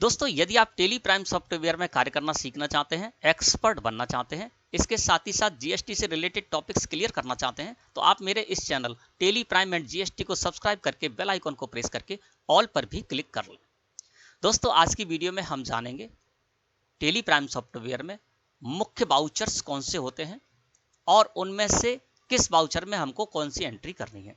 दोस्तों यदि आप टेली प्राइम सॉफ्टवेयर में कार्य करना सीखना चाहते हैं, एक्सपर्ट बनना चाहते हैं, इसके साथ ही साथ जीएसटी से रिलेटेड टॉपिक्स क्लियर करना चाहते हैं, तो आप मेरे इस channel Tally Prime and GST को सब्सक्राइब करके बेल आइकन को प्रेस करके ऑल पर भी क्लिक कर लें। दोस्तों आज की वीडियो में हम जानेंगे टेली प्राइम सॉफ्टवेयर में मुख्य वाउचर्स कौन से होते हैं और उनमें से किस वाउचर में हमको कौन सी एंट्री करनी है।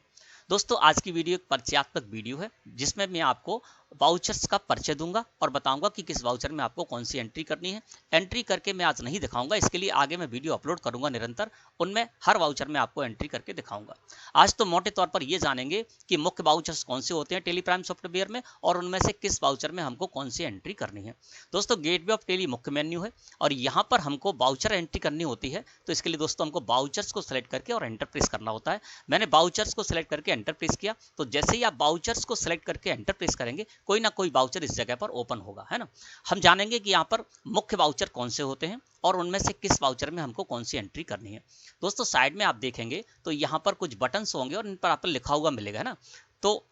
दोस्तों आज की वीडियो एक परिचयात्मक वीडियो है जिसमें मैं आपको वाउचर्स का परिचय दूंगा और बताऊंगा कि किस वाउचर में आपको कौन सी एंट्री करनी है। एंट्री करके मैं आज नहीं दिखाऊंगा, इसके लिए आगे मैं वीडियो अपलोड करूंगा निरंतर, उनमें हर वाउचर में आपको एंट्री करके दिखाऊंगा। आज तो मोटे तौर पर ये जानेंगे कि मुख्य वाउचर्स कौन से होते हैं टेली प्राइम सॉफ्टवेयर में और उनमें से किस वाउचर में हमको कौन सी एंट्री करनी है। दोस्तों गेटवे ऑफ टेली मुख्य मेन्यू है और यहाँ पर हमको वाउचर एंट्री करनी होती है, तो इसके लिए दोस्तों हमको वाउचर्स को सिलेक्ट करके और एंटर प्रेस करना होता है। मैंने वाउचर्स को सिलेक्ट करके एंटर प्रेस किया, तो जैसे ही आप वाउचर्स को सिलेक्ट करके एंटर प्रेस करेंगे कोई ना कोई वाउचर इस जगह पर ओपन होगा, है ना। हम जानेंगे कि यहाँ पर मुख्य वाउचर कौन से होते हैं और उनमें से किस वाउचर में हमको कौन सी एंट्री करनी है। दोस्तों साइड में आप देखेंगे तो यहाँ पर कुछ बटन्स होंगे और इन पर आप लिखा हुआ मिलेगा, है ना। तो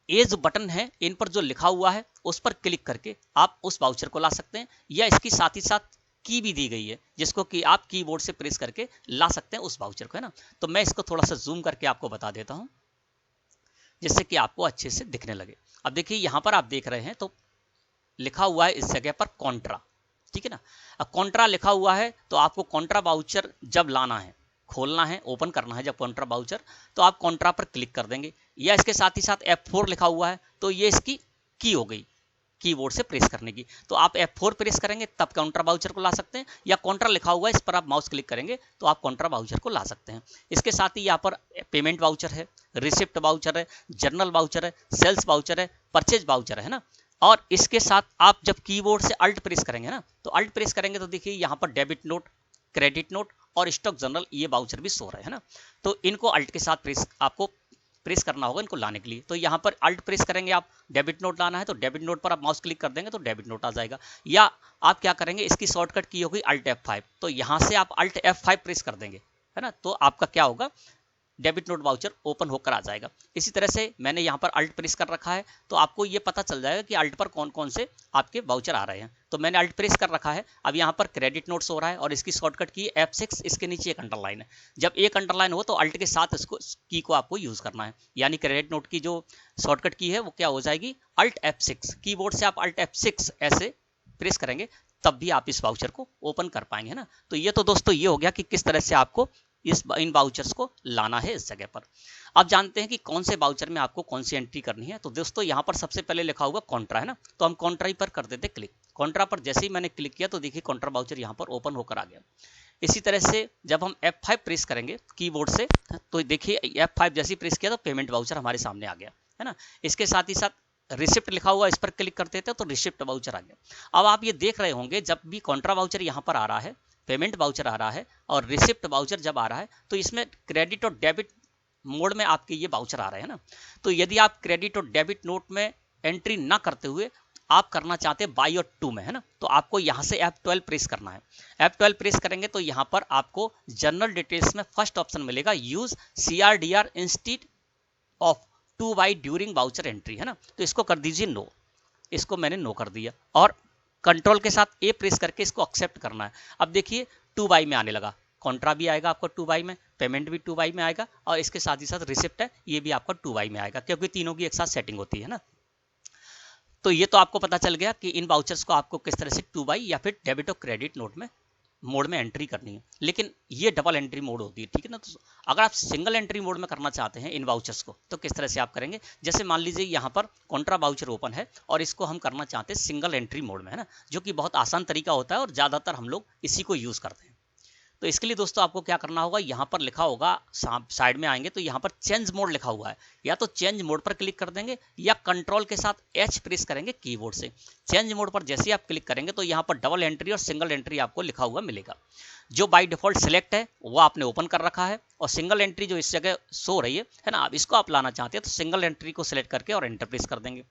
ये जो बटन है इन पर जो लिखा हुआ है उस पर क्लिक करके आप उस वाउचर को ला सकते हैं, या इसकी साथ ही साथ की भी दी गई है जिसको कि आप कीबोर्ड से प्रेस करके ला सकते हैं उस वाउचर को, है ना। तो मैं इसको थोड़ा सा जूम करके आपको बता देता हूं जिससे कि आपको अच्छे से दिखने लगे। अब देखिए यहाँ पर आप देख रहे हैं तो लिखा हुआ है इस जगह पर कॉन्ट्रा, ठीक है ना। अब कॉन्ट्रा लिखा हुआ है तो आपको कॉन्ट्रा वाउचर जब लाना है, खोलना है, ओपन करना है जब कॉन्ट्रा वाउचर, तो आप कॉन्ट्रा पर क्लिक कर देंगे, या इसके साथ ही साथ F4 लिखा हुआ है तो ये इसकी की हो गई कीबोर्ड से प्रेस करने की, तो आप F4 प्रेस करेंगे तब कॉन्ट्रा वाउचर को ला सकते हैं, या कॉन्ट्रा लिखा हुआ है इस पर आप माउस क्लिक करेंगे तो आप कॉन्ट्रा वाउचर को ला सकते हैं। इसके साथ ही यहाँ पर पेमेंट वाउचर है, रिसिप्ट वाउचर है, जर्नल वाउचर है, सेल्स वाउचर है, परचेज वाउचर है ना। और इसके साथ आप जब कीबोर्ड से अल्ट प्रेस करेंगे ना, तो अल्ट प्रेस करेंगे तो देखिए यहाँ पर डेबिट नोट, क्रेडिट नोट और स्टॉक जर्नल ये वाउचर भी शो रहे हैं ना। तो इनको अल्ट के साथ आपको प्रेस करना होगा इनको लाने के लिए। तो यहाँ पर अल्ट प्रेस करेंगे, आप डेबिट नोट लाना है तो डेबिट नोट पर आप माउस क्लिक कर देंगे तो डेबिट नोट आ जाएगा, या आप क्या करेंगे इसकी शॉर्टकट की होगी अल्ट F5, तो यहाँ से आप अल्ट F5 प्रेस कर देंगे, है ना, तो आपका क्या होगा डेबिट नोट वाउचर ओपन होकर आ जाएगा। इसी तरह से मैंने यहाँ पर अल्ट प्रेस कर रखा है तो आपको ये पता चल जाएगा कि अल्ट पर कौन कौन से आपके वाउचर आ रहे हैं। तो मैंने अल्ट प्रेस कर रखा है, अब यहाँ पर क्रेडिट नोट्स हो रहा है और इसकी शॉर्टकट की F6, इसके नीचे एक अंडरलाइन है। जब एक अंडरलाइन हो तो अल्ट के साथ इसको की को आपको यूज करना है, यानी क्रेडिट नोट की जो शॉर्टकट की है वो क्या हो जाएगी अल्ट F6। कीबोर्ड से आप अल्ट F6 ऐसे प्रेस करेंगे तब भी आप इस वाउचर को ओपन कर पाएंगे, है ना। तो ये तो दोस्तों ये हो गया कि किस तरह से आपको इन वाउचर्स को लाना है इस जगह पर। अब जानते हैं कि कौन से वाउचर में आपको कौन सी एंट्री करनी है। तो दोस्तों यहाँ पर सबसे पहले लिखा हुआ कॉन्ट्रा, है ना, तो हम कॉन्ट्रा ही पर कर देते क्लिक। कॉन्ट्रा पर जैसे ही मैंने क्लिक किया तो देखिए कॉन्ट्रा वाउचर यहाँ पर ओपन होकर आ गया। इसी तरह से जब हम F5 प्रेस करेंगे कीबोर्ड से तो देखिए F5 जैसे ही प्रेस किया तो पेमेंट वाउचर हमारे सामने आ गया, है ना। इसके साथ ही साथ रिसिप्ट लिखा हुआ इस पर क्लिक कर देते हैं तो रिसिप्ट वाउचर आ गया। अब आप ये देख रहे होंगे जब भी कॉन्ट्रा वाउचर यहाँ पर आ रहा है, पेमेंट वाउचर आ रहा है और रिसिप्ट वाउचर जब आ रहा है तो इसमें क्रेडिट और डेबिट मोड में आपके ये वाउचर आ रहे हैं ना। तो यदि आप क्रेडिट और डेबिट नोट में एंट्री ना करते हुए आप करना चाहते हैं बाई और टू में, है ना, तो आपको यहाँ से F12 प्रेस करना है। F12 प्रेस करेंगे तो यहाँ पर आपको जनरल डिटेल्स में फर्स्ट ऑप्शन मिलेगा use CRDR instead of two by during voucher entry, है ना, तो इसको कर दीजिए नो। इसको मैंने नो कर दिया और कंट्रोल के साथ ए प्रेस करके इसको एक्सेप्ट करना है। अब देखिए 2 बाई में आने लगा, कॉन्ट्रा भी आएगा आपको 2 बाई में, पेमेंट भी 2 बाई में आएगा और इसके साथ ही साथ रिसिप्ट है ये भी आपका 2 बाई में आएगा, क्योंकि तीनों की एक साथ सेटिंग होती है ना। तो ये तो आपको पता चल गया कि इन वाउचर्स को आपको किस तरह से 2 बाई या फिर डेबिट और क्रेडिट नोट में मोड में एंट्री करनी है। लेकिन ये डबल एंट्री मोड होती है, ठीक है ना। तो अगर आप सिंगल एंट्री मोड में करना चाहते हैं इन वाउचर्स को तो किस तरह से आप करेंगे, जैसे मान लीजिए यहाँ पर कॉन्ट्रा वाउचर ओपन है और इसको हम करना चाहते हैं सिंगल एंट्री मोड में, है ना, जो कि बहुत आसान तरीका होता है और ज़्यादातर हम लोग इसी को यूज़ करते हैं। तो इसके लिए दोस्तों आपको क्या करना होगा, यहाँ पर लिखा होगा साइड में आएंगे तो यहाँ पर चेंज मोड लिखा हुआ है, या तो चेंज मोड पर क्लिक कर देंगे या कंट्रोल के साथ H प्रेस करेंगे कीबोर्ड से। चेंज मोड पर जैसे ही आप क्लिक करेंगे तो यहाँ पर डबल एंट्री और सिंगल एंट्री आपको लिखा हुआ मिलेगा। जो बाय डिफॉल्ट सिलेक्ट है वो आपने ओपन कर रखा है और सिंगल एंट्री जो इस जगह शो रही है ना, अब इसको आप लाना चाहते हैं तो सिंगल एंट्री को सिलेक्ट करके और एंटर प्रेस कर देंगे।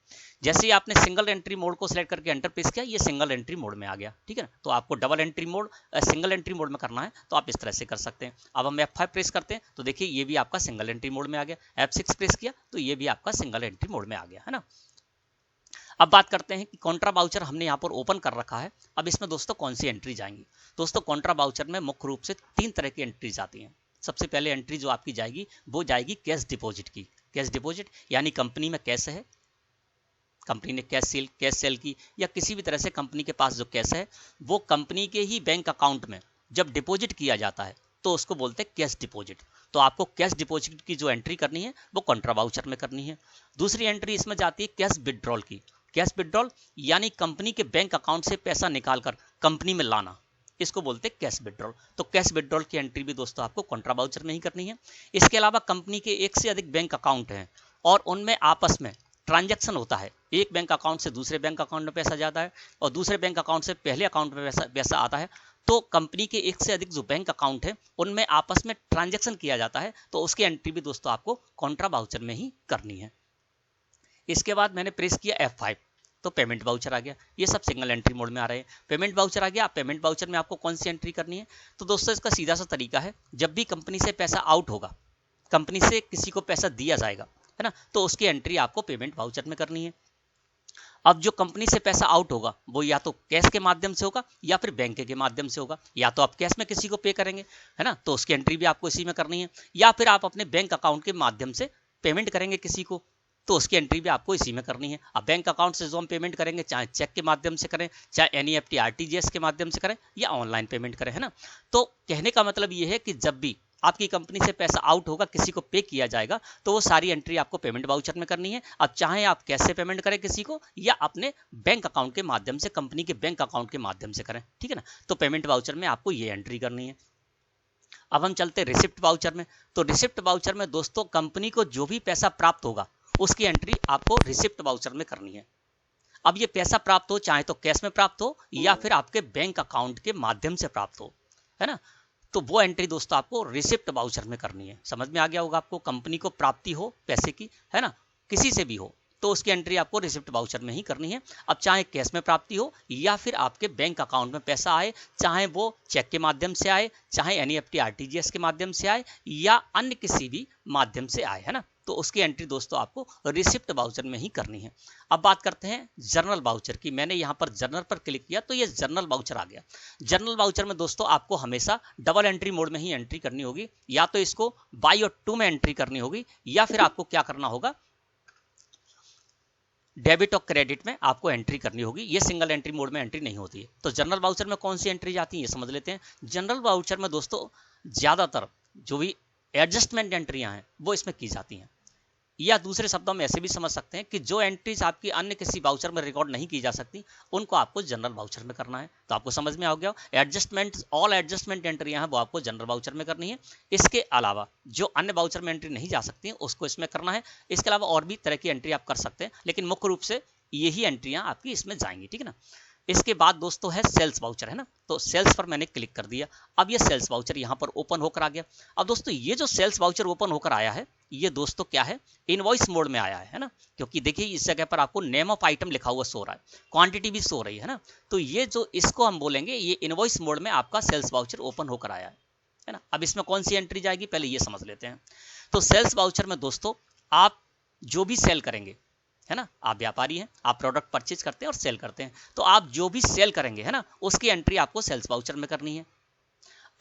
जैसे ही आपने सिंगल एंट्री मोड को सिलेक्ट करके एंटर प्रेस किया ये सिंगल एंट्री मोड में आ गया, ठीक है ना। तो आपको double entry mode single entry mode में करना है तो आप इस तरह से कर सकते हैं। अब हम F5 प्रेस करते हैं तो देखिए ये भी आपका सिंगल एंट्री मोड में आ गया। F6 प्रेस किया तो ये भी आपका सिंगल एंट्री मोड में आ गया, है ना। अब बात करते हैं कि कॉन्ट्रा वाउचर हमने यहाँ पर ओपन कर रखा है। अब इसमें दोस्तों कौन सी एंट्री जाएंगी। दोस्तों कॉन्ट्रा वाउचर में मुख्य रूप से 3 तरह की एंट्रीज आती हैं। सबसे पहले एंट्री जो आपकी जाएगी वो जाएगी कैश डिपॉजिट की। कैश डिपॉजिट यानी कंपनी में कैश है, कंपनी ने कैश सेल की या किसी भी तरह से कंपनी के पास जो कैश है वो कंपनी के ही बैंक अकाउंट में जब डिपॉजिट किया जाता है तो उसको बोलते हैं कैश डिपॉजिट। तो आपको कैश डिपॉजिट की जो एंट्री करनी है वो कॉन्ट्रा वाउचर में करनी है। दूसरी एंट्री इसमें जाती है कैश विड्रॉल की। कैश विड्रॉल यानी कंपनी के बैंक अकाउंट से पैसा निकालकर कंपनी में लाना, इसको बोलते हैं कैश विड्रॉल। तो कैश विड्रॉल की एंट्री भी दोस्तों आपको कॉन्ट्रा वाउचर में ही करनी है। इसके अलावा कंपनी के एक से अधिक बैंक अकाउंट हैं और उनमें आपस में ट्रांजैक्शन होता है। एक बैंक अकाउंट से दूसरे बैंक अकाउंट में पैसा जाता है और दूसरे बैंक अकाउंट से पहले अकाउंट में पैसा आता है। तो कंपनी के एक से अधिक जो बैंक अकाउंट है उनमें आपस में ट्रांजैक्शन किया जाता है, तो उसकी एंट्री भी दोस्तों आपको कॉन्ट्रा वाउचर में ही करनी है। इसके बाद मैंने प्रेस किया F5 तो पेमेंट वाउचर आ गया। ये सब सिंगल एंट्री मोड में आ रहे हैं। पेमेंट वाउचर आ गया। पेमेंट वाउचर में आपको कौन सी एंट्री करनी है, तो दोस्तों इसका सीधा सा तरीका है, जब भी कंपनी से पैसा आउट होगा, कंपनी से किसी को पैसा दिया जाएगा, है ना, तो उसकी एंट्री आपको पेमेंट वाउचर में करनी है। अब जो कंपनी से पैसा आउट होगा वो या तो कैश के माध्यम से होगा या फिर बैंक के माध्यम से होगा। या तो आप कैश में किसी को पे करेंगे, है ना, तो उसकी एंट्री भी आपको इसी में करनी है, या फिर आप अपने बैंक अकाउंट के माध्यम से पेमेंट करेंगे किसी को, तो उसकी एंट्री भी आपको इसी में करनी है। अब बैंक अकाउंट से जो हम पेमेंट करेंगे, चाहे चेक के माध्यम से करें, चाहे NEFT RTGS के माध्यम से करें या ऑनलाइन पेमेंट करें, है ना। तो कहने का मतलब ये है कि जब भी आपकी कंपनी से पैसा आउट होगा, किसी को पे किया जाएगा, तो वो सारी एंट्री आपको पेमेंट वाउचर में करनी है। अब चाहे आप कैश से पेमेंट करें किसी को या अपने बैंक अकाउंट के माध्यम से, कंपनी के बैंक अकाउंट के माध्यम से करें, ठीक है ना। तो पेमेंट वाउचर में आपको ये एंट्री करनी है। अब हम चलते हैं रिसिप्ट वाउचर में। तो रिसिप्ट वाउचर में दोस्तों कंपनी को जो भी पैसा प्राप्त होगा उसकी एंट्री आपको रिसिप्ट वाउचर में करनी है। अब ये पैसा प्राप्त हो चाहे तो कैश में प्राप्त हो या फिर आपके बैंक अकाउंट के माध्यम से प्राप्त हो, है ना, तो वो एंट्री दोस्तों आपको रिसिप्ट वाउचर में करनी है। समझ में आ गया होगा आपको। कंपनी को प्राप्ति हो पैसे की, है ना, किसी से भी हो, तो उसकी एंट्री आपको रिसिप्ट वाउचर में ही करनी है। अब चाहे कैश में प्राप्ति हो या फिर आपके बैंक अकाउंट में पैसा आए, चाहे वो चेक के माध्यम से आए, चाहे NEFT RTGS के माध्यम से आए या अन्य किसी भी माध्यम से आए, है ना, तो उसकी एंट्री दोस्तों आपको रिसिप्ट वाउचर में ही करनी है। अब बात करते हैं जर्नल वाउचर की। मैंने यहाँ पर जर्नल पर क्लिक किया तो ये जर्नल वाउचर आ गया। जर्नल वाउचर में दोस्तों आपको हमेशा डबल एंट्री मोड में ही एंट्री करनी होगी, या तो इसको बाई और टू में एंट्री करनी होगी, या फिर आपको क्या करना होगा, डेबिट और क्रेडिट में आपको एंट्री करनी होगी। ये सिंगल एंट्री मोड में एंट्री नहीं होती है। तो जनरल वाउचर में कौन सी एंट्री जाती है ये समझ लेते हैं। जनरल वाउचर में दोस्तों ज्यादातर जो भी एडजस्टमेंट एंट्रियां हैं वो इसमें की जाती हैं, या दूसरे शब्दों में ऐसे भी समझ सकते हैं कि जो एंट्रीज आपकी अन्य किसी वाउचर में रिकॉर्ड नहीं की जा सकती उनको आपको जनरल वाउचर में करना है। तो आपको समझ में आ गया, एडजस्टमेंट ऑल एडजस्टमेंट एंट्रियां हैं वो आपको जनरल वाउचर में करनी है। इसके अलावा जो अन्य वाउचर में एंट्री नहीं जा सकती उसको इसमें करना है। इसके अलावा और भी तरह की एंट्री आप कर सकते हैं, लेकिन मुख्य रूप से यही एंट्रियां आपकी इसमें जाएंगी, ठीक है ना। इसके बाद दोस्तों है सेल्स वाउचर, है ना, तो सेल्स पर मैंने क्लिक कर दिया। अब ये सेल्स वाउचर यहाँ पर ओपन होकर आ गया। अब दोस्तों ये जो सेल्स वाउचर ओपन होकर आया है ये दोस्तों क्या है, इनवॉइस मोड में आया है ना, क्योंकि देखिए इस जगह पर आपको नेम ऑफ आइटम लिखा हुआ सो रहा है, क्वांटिटी भी सो रही है ना, तो ये जो इसको हम बोलेंगे ये इनवॉइस मोड में आपका सेल्स वाउचर ओपन होकर आया है ना। अब इसमें कौन सी एंट्री जाएगी पहले ये समझ लेते हैं। तो सेल्स वाउचर में दोस्तों आप जो भी सेल करेंगे, है ना, आप व्यापारी हैं, आप प्रोडक्ट परचेज करते हैं और सेल करते हैं, तो आप जो भी सेल करेंगे, है ना, उसकी एंट्री आपको सेल्स वाउचर में करनी है।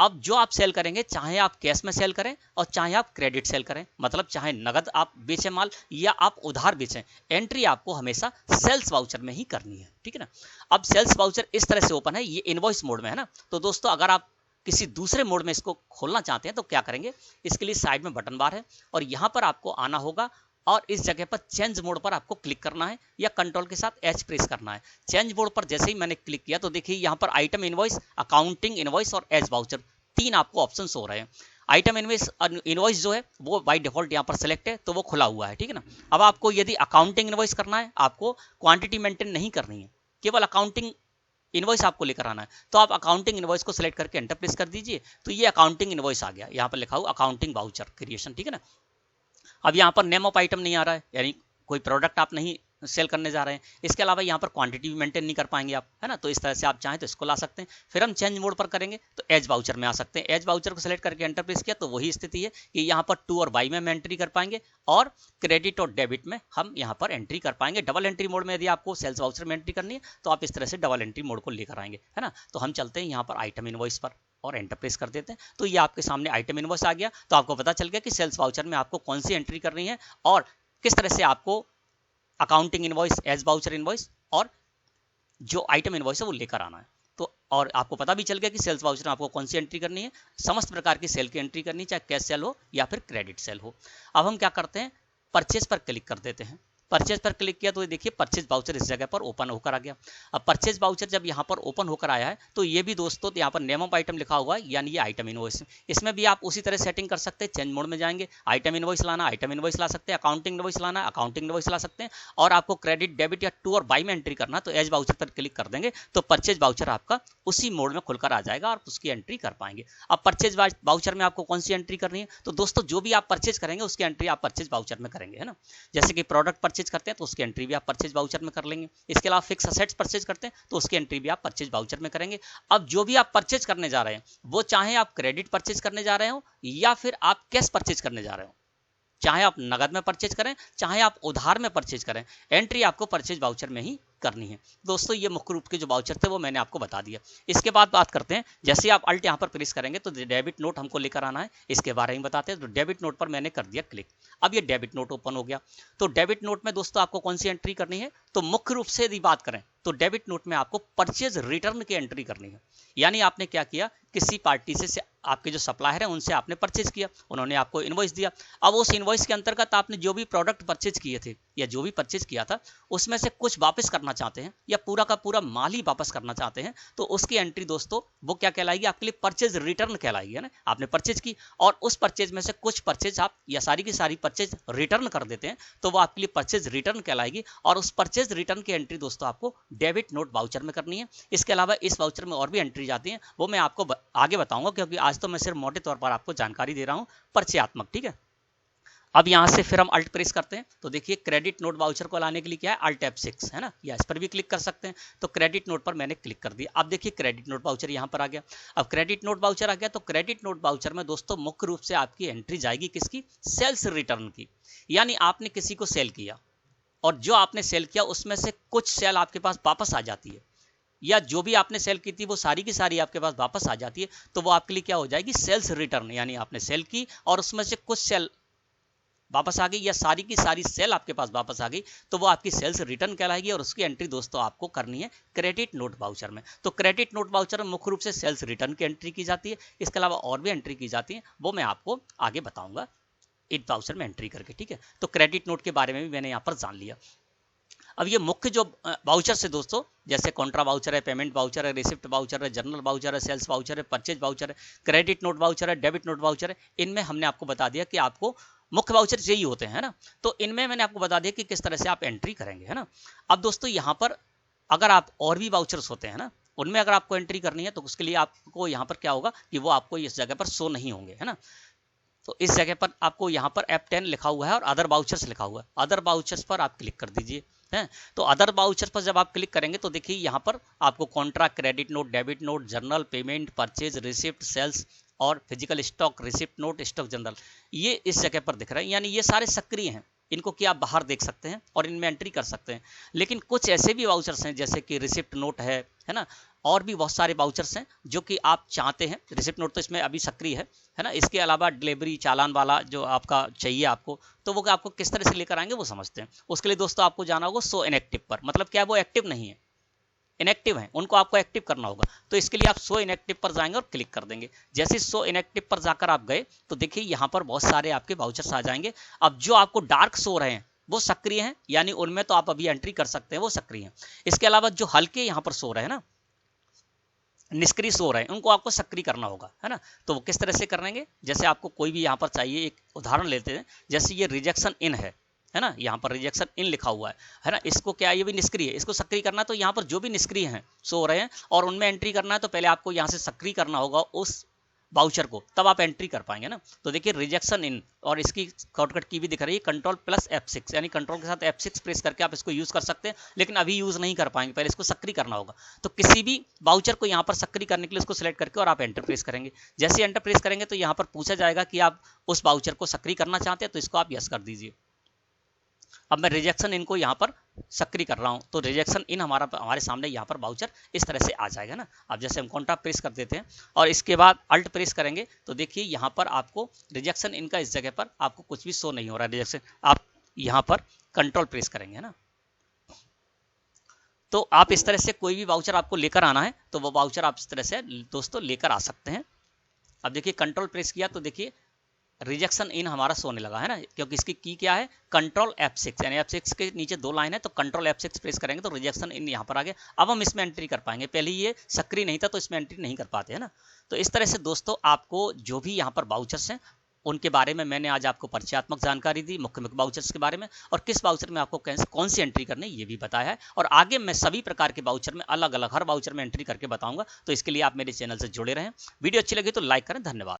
अब जो आप सेल करेंगे, चाहे आप कैश में सेल करें और चाहे आप क्रेडिट सेल करें, मतलब चाहे नगद आप बेचें माल या आप उधार बेचें, एंट्री आपको हमेशा सेल्स वाउचर में ही करनी है, ठीक है ना। अब सेल्स वाउचर इस तरह से ओपन है, ये इनवॉइस मोड में है ना। तो दोस्तों अगर आप किसी दूसरे मोड में इसको खोलना चाहते हैं तो क्या करेंगे, इसके लिए साइड में बटन बार है और यहाँ पर आपको आना होगा और इस जगह पर चेंज मोड पर आपको क्लिक करना है या कंट्रोल के साथ H प्रेस करना है। चेंज मोड पर जैसे ही मैंने क्लिक किया तो देखिए यहाँ पर आइटम इनवॉइस, अकाउंटिंग इनवॉइस और एज वाउचर 3 आपको ऑप्शन हो रहे हैं। आइटम इनवॉइस जो है वो बाय डिफॉल्ट यहाँ पर सेलेक्ट है तो वो खुला हुआ है, ठीक है ना। अब आपको यदि अकाउंटिंग इनवॉइस करना है, आपको क्वांटिटी मेंटेन नहीं करनी है, केवल अकाउंटिंग इनवॉइस आपको लेकर आना है, तो आप अकाउंटिंग इनवॉइस को सिलेक्ट करके एंटर प्रेस कर दीजिए। तो ये अकाउंटिंग इनवॉइस आ गया, यहाँ पर लिखा हुआ अकाउंटिंग वाउचर क्रिएशन, ठीक है ना। अब यहाँ पर नेम ऑफ आइटम नहीं आ रहा है, यानी कोई प्रोडक्ट आप नहीं सेल करने जा रहे हैं। इसके अलावा यहाँ पर क्वांटिटी भी मेंटेन नहीं कर पाएंगे आप, है ना। तो इस तरह से आप चाहें तो इसको ला सकते हैं। फिर हम चेंज मोड पर करेंगे तो एज वाउचर में आ सकते हैं। एज वाउचर को सिलेक्ट करके एंटर प्रेस किया तो वही स्थिति है कि यहाँ पर टू और बाई में हम एंट्री कर पाएंगे और क्रेडिट और डेबिट में हम यहाँ पर एंट्री कर पाएंगे। डबल एंट्री मोड में यदि आपको सेल्स वाउचर में एंट्री करनी है तो आप इस तरह से डबल एंट्री मोड को लेकर आएंगे, है ना। तो हम चलते हैं यहाँ पर आइटम इनवॉइस पर और एंटर प्रेस कर देते हैं तो ये आपके सामने आइटम इनवॉइस आ गया। तो आपको पता चल गया कि सेल्स वाउचर में आपको कौन सी एंट्री करनी है और किस तरह से आपको accounting invoice, as voucher invoice और जो आइटम इनवॉइस है वो लेकर आना है। तो और आपको पता भी चल गया कि सेल्स वाउचर में आपको कौन सी एंट्री करनी है। समस्त प्रकार की सेल की एंट्री करनी है, चाहे कैश सेल हो या फिर क्रेडिट सेल हो। अब हम क्या करते हैं, परचेज पर क्लिक कर देते हैं। परचेज पर क्लिक किया तो ये देखिए परचेज वाउचर इस जगह पर ओपन होकर आ गया। अब परचेज वाउचर जब यहाँ पर ओपन होकर आया है तो ये भी दोस्तों यहाँ पर नेम ऑफ आइटम लिखा हुआ है, यानी ये आइटम इनवॉइस। इसमें भी आप उसी तरह सेटिंग कर सकते हैं। चेंज मोड में जाएंगे, आइटम इनवॉइस लाना, आइटम इनवॉइस ला सकते हैं, अकाउंटिंग इनवॉइस लाना, अकाउंटिंग इनवॉइस ला सकते हैं। और आपको क्रेडिट, डेबिट या टू और बाई में एंट्री करना तो एज वाउचर पर क्लिक कर देंगे तो परचेज वाउचर आपका उसी मोड में खुलकर आ जाएगा और उसकी एंट्री कर पाएंगे। अब परचेज वाउचर में आपको कौन सी एंट्री करनी है, तो दोस्तों जो भी आप परचेज करेंगे उसकी एंट्री आप परचेज वाउचर में करेंगे, है ना। जैसे कि प्रोडक्ट परचेज करते हैं तो उसकी एंट्री भी आप परचेज वाउचर में कर लेंगे। इसके अलावा फिक्स असेट्स परचेज करते हैं तो उसकी एंट्री भी आप परचेज वाउचर में करेंगे। अब जो भी आप परचेज करने जा रहे हैं वो चाहे आप क्रेडिट परचेज करने जा रहे हो या फिर आप कैश परचेज करने जा रहे हो, चाहे आप नगद में परचेज करें चाहे आप उधार में परचेज करें, एंट्री आपको परचेज वाउचर में ही करनी है। दोस्तों ये मुख्य रूप के जो वाउचर थे वो मैंने आपको बता दिया। इसके बाद बात करते हैं, जैसे आप अल्ट यहाँ पर प्रेस करेंगे तो डेबिट नोट हमको लेकर आना है, इसके बारे में बताते हैं। तो डेबिट नोट पर मैंने कर दिया क्लिक। अब ये डेबिट नोट ओपन हो गया। तो डेबिट नोट में दोस्तों आपको कौन सी एंट्री करनी है, तो मुख्य रूप से यदि बात करें तो डेबिट नोट में आपको परचेज रिटर्न की एंट्री करनी है। यानी आपने क्या किया, किसी पार्टी से आपके जो सप्लायर है उनसे आपने परचेज किया, उन्होंने आपको इनवॉइस दिया। अब उस इनवॉइस के अंतर्गत आपने जो भी प्रोडक्ट परचेज किए थे या जो भी परचेज किया था उसमें से कुछ वापस करना चाहते हैं या पूरा का पूरा माल ही वापस करना चाहते हैं तो उसकी एंट्री दोस्तों वो क्या कहलाएगी, आपके लिए परचेज रिटर्न कहलाएगी, है ना। आपने परचेज की और उस परचेज में से कुछ परचेज आप या सारी की सारी परचेज रिटर्न कर देते हैं तो वो आपके लिए परचेज रिटर्न कहलाएगी। और उस परचेज रिटर्न की एंट्री दोस्तों आपको डेबिट नोट वाउचर में करनी है। इसके अलावा इस वाउचर में और भी एंट्री जाती है, वो मैं आपको आगे बताऊंगा, क्योंकि आज तो मैं सिर्फ मोटे तौर पर आपको जानकारी दे रहा हूं परिचयात्मक, ठीक है। अब यहां से फिर हम अल्ट प्रेस करते हैं तो देखिए क्रेडिट नोट वाउचर को लाने के लिए क्या है, अल्ट F6 है ना, या इस पर भी क्लिक कर सकते हैं। तो क्रेडिट नोट पर मैंने क्लिक कर दिया। अब देखिए क्रेडिट नोट वाउचर यहां पर आ गया। अब क्रेडिट नोट वाउचर आ गया तो क्रेडिट नोट वाउचर में दोस्तों मुख्य रूप से आपकी एंट्री जाएगी किसकी, सेल्स रिटर्न की। यानी आपने किसी को सेल किया और जो आपने सेल किया उसमें से कुछ सेल आपके पास वापस आ जाती है, या जो भी आपने सेल की थी वो सारी की सारी आपके पास वापस आ जाती है तो वो आपके लिए क्या हो जाएगी, सेल्स रिटर्न। यानी आपने सेल की और उसमें से कुछ सेल वापस आ गई या सारी की सारी सेल आपके पास वापस आ गई तो वो आपकी सेल्स रिटर्न कहलाएगी और उसकी एंट्री दोस्तों आपको करनी है क्रेडिट नोट वाउचर में। तो क्रेडिट नोट वाउचर में मुख्य रूप से सेल्स रिटर्न की एंट्री की जाती है। इसके अलावा और भी एंट्री की जाती है, वो मैं आपको आगे बताऊंगा इन वाउचर में एंट्री करके, ठीक है। तो क्रेडिट नोट के बारे में भी मैंने यहाँ पर जान लिया। अब ये मुख्य जो वाउचर है दोस्तों, जैसे कॉन्ट्रा वाउचर है, पेमेंट वाउचर है, रिसिप्ट वाउचर है, जर्नल वाउचर है, सेल्स वाउचर है, परचेज वाउचर है, क्रेडिट नोट वाउचर है, डेबिट नोट वाउचर है, इनमें हमने आपको बता दिया कि आपको मुख्य वाउचर यही होते हैं ना। तो इनमें मैंने आपको बता दिया कि किस तरह से आप एंट्री करेंगे, है ना। अब दोस्तों यहाँ पर अगर आप और भी वाउचर्स होते हैं ना, उनमें अगर आपको एंट्री करनी है तो उसके लिए आपको यहाँ पर क्या होगा कि वो आपको इस जगह पर शो नहीं होंगे, है ना। तो इस जगह पर आपको यहाँ पर F10 लिखा हुआ है और अदर वाउचर्स लिखा हुआ है। अदर वाउचर्स पर आप क्लिक कर दीजिए, है। तो अदर वाउचर्स पर जब आप क्लिक करेंगे तो देखिए यहाँ पर आपको contract, credit note, debit note, journal, payment, purchase, receipt, sales और physical stock, receipt note, stock journal, ये इस जगह पर दिख रहे हैं। यानी ये सारे सक्रिय हैं, इनको कि आप बाहर देख सकते हैं और इनमें एंट्री कर सकते हैं। लेकिन कुछ ऐसे भी वाउचर्स हैं जैसे कि रिसिप्ट नोट है ना, और भी बहुत सारे वाउचर्स हैं जो कि आप चाहते हैं। रिसिप्ट नोट तो इसमें अभी सक्रिय है ना। इसके अलावा डिलीवरी चालान वाला जो आपका चाहिए आपको, तो वो आपको किस तरह से लेकर आएंगे वो समझते हैं। उसके लिए दोस्तों आपको जाना होगा शो इनएक्टिव पर, मतलब क्या वो एक्टिव नहीं है, इनएक्टिव है, उनको आपको एक्टिव करना होगा। तो इसके लिए आप शो इनएक्टिव पर जाएंगे और क्लिक कर देंगे। जैसे शो इनएक्टिव पर जाकर आप गए तो देखिए यहाँ पर बहुत सारे आपके वाउचर्स आ जाएंगे। अब जो आपको डार्क शो रहे हैं वो सक्रिय हैं, यानी उनमें तो आप अभी एंट्री कर सकते हैं, वो सक्रिय हैं। इसके अलावा जो हल्के यहाँ पर शो रहे हैं ना, निष्क्रिय शो रहे हैं, उनको आपको सक्रिय करना होगा, है ना। तो वो किस तरह से करेंगे, जैसे आपको कोई भी यहाँ पर चाहिए, एक उदाहरण लेते हैं। जैसे ये रिजेक्शन इन है ना, यहाँ पर रिजेक्शन इन लिखा हुआ है ना। इसको क्या, ये भी निष्क्रिय है, इसको सक्रिय करना है। तो यहाँ पर जो भी निष्क्रिय हैं शो रहे हैं और उनमें एंट्री करना है तो पहले आपको यहाँ से सक्रिय करना होगा उस वाउचर को, तब आप एंट्री कर पाएंगे ना। तो देखिए रिजेक्शन इन, और इसकी शॉर्टकट की भी दिख रही है कंट्रोल प्लस F6, यानी कंट्रोल के साथ F6 प्रेस करके आप इसको यूज कर सकते हैं, लेकिन अभी यूज नहीं कर पाएंगे, पहले इसको सक्रिय करना होगा। तो किसी भी वाउचर को यहाँ पर सक्रिय करने के लिए इसको सिलेक्ट करके और आप एंटर प्रेस करेंगे। जैसे एंटर प्रेस करेंगे तो यहाँ पर पूछा जाएगा कि आप उस वाउचर को सक्रिय करना चाहते हैं, तो इसको आप यस कर दीजिए। अब मैं रिजेक्शन इन को यहाँ पर सक्रिय कर रहा हूँ, तो रिजेक्शन इन हमारे सामने यहाँ पर वाउचर इस तरह से आ जाएगा ना। अब जैसे हम कॉन्ट्रा प्रेस कर देते हैं और इसके बाद अल्ट प्रेस करेंगे, तो देखिए यहाँ पर आपको रिजेक्शन इन का इस जगह पर आपको कुछ भी शो नहीं हो रहा है रिजेक्शन। आप यहाँ पर कंट्रोल प्रेस करेंगे ना, तो आप इस तरह से कोई भी वाउचर आपको लेकर आना है तो वो वाउचर आप इस तरह से दोस्तों लेकर आ सकते हैं। अब देखिए कंट्रोल प्रेस किया तो देखिए रिजेक्शन इन हमारा सोने लगा है ना, क्योंकि इसकी की क्या है कंट्रोल F6, यानी F6 के नीचे 2 लाइन है, तो कंट्रोल F6 प्रेस करेंगे तो रिजेक्शन इन यहाँ पर आ गया। अब हम इसमें एंट्री कर पाएंगे, पहले ये सक्रिय नहीं था तो इसमें एंट्री नहीं कर पाते है ना। तो इस तरह से दोस्तों आपको जो भी यहाँ पर वाउचर्स हैं उनके बारे में मैंने आज आपको परिचयात्मक जानकारी दी, मुख्य मुख्य वाउचर्स के बारे में, और किस वाउचर में आपको कौन सी एंट्री करनी है ये भी बताया है। और आगे मैं सभी प्रकार के वाउचर में अलग अलग हर वाउचर में एंट्री करके बताऊंगा, तो इसके लिए आप मेरे चैनल से जुड़े रहें। वीडियो अच्छी लगी तो लाइक करें। धन्यवाद।